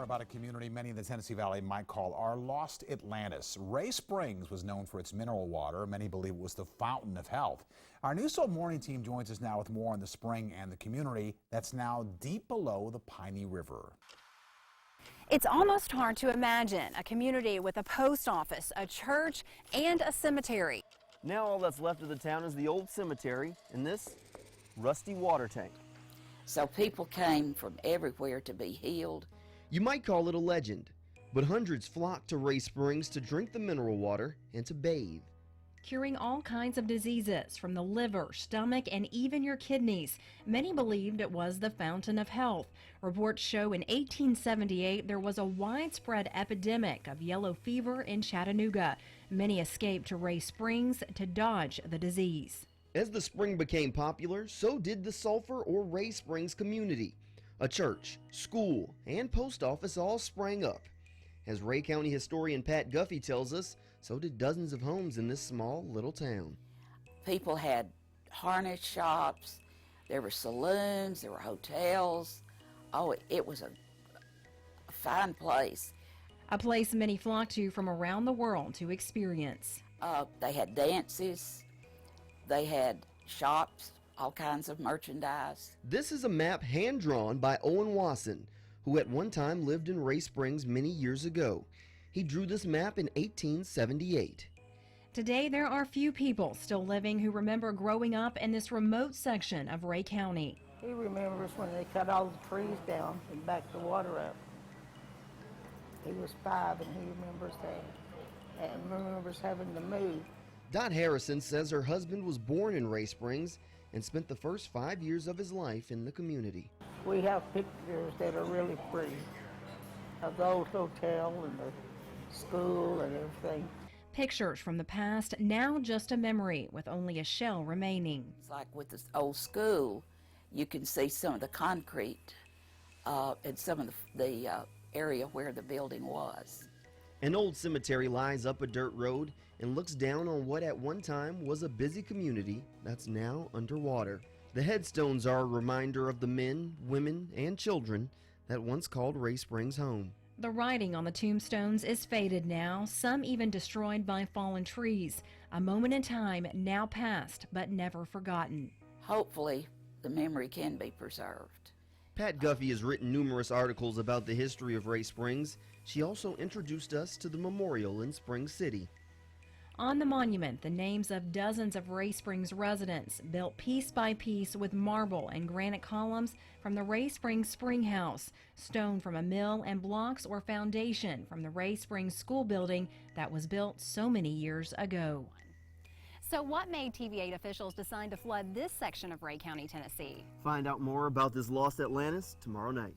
about a community many in the Tennessee Valley might call our lost Atlantis. Rhea Springs was known for its mineral water. Many believe it was the fountain of health. Our News 12 Morning team joins us now with more on the spring and the community that's now deep below the Piney River. It's almost hard to imagine a community with a post office, a church, and a cemetery. Now all that's left of the town is the old cemetery and this rusty water tank. So people came from everywhere to be healed. You might call it a legend, but hundreds flocked to Rhea Springs to drink the mineral water and to bathe. Curing all kinds of diseases from the liver, stomach, and even your kidneys. Many believed it was the fountain of health. Reports show in 1878 there was a widespread epidemic of yellow fever in Chattanooga. Many escaped to Rhea Springs to dodge the disease. As the spring became popular, so did the Sulphur or Rhea Springs community. A church, school, and post office all sprang up. As Rhea County historian Pat Guffey tells us, so did dozens of homes in this small little town. People had harness shops, there were saloons, there were hotels. Oh, it was a fine place. A place many flocked to from around the world to experience. They had dances, they had shops, all kinds of merchandise. This is a map hand-drawn by Owen Wasson, who at one time lived in Rhea Springs many years ago. He drew this map in 1878. Today, there are few people still living who remember growing up in this remote section of Rhea County. He remembers when they cut all the trees down and backed the water up. He was 5 and he remembers that, and remembers having to move. Dot Harrison says her husband was born in Rhea Springs and spent the first 5 years of his life in the community. We have pictures that are really pretty of the old hotel and the school and everything. Pictures from the past, now just a memory with only a shell remaining. It's like with this old school, you can see some of the concrete and some of the area where the building was. An old cemetery lies up a dirt road and looks down on what at one time was a busy community that's now underwater. The headstones are a reminder of the men, women, and children that once called Rhea Springs home. The writing on the tombstones is faded now, some even destroyed by fallen trees. A moment in time now past, but never forgotten. Hopefully, the memory can be preserved. Pat Guffey has written numerous articles about the history of Rhea Springs. She also introduced us to the memorial in Spring City. On the monument, the names of dozens of Rhea Springs residents, built piece by piece with marble and granite columns from the Rhea Springs Spring House, stone from a mill, and blocks or foundation from the Rhea Springs school building that was built so many years ago. So what made TV8 officials decide to flood this section of Rhea County, Tennessee? Find out more about this lost Atlantis tomorrow night.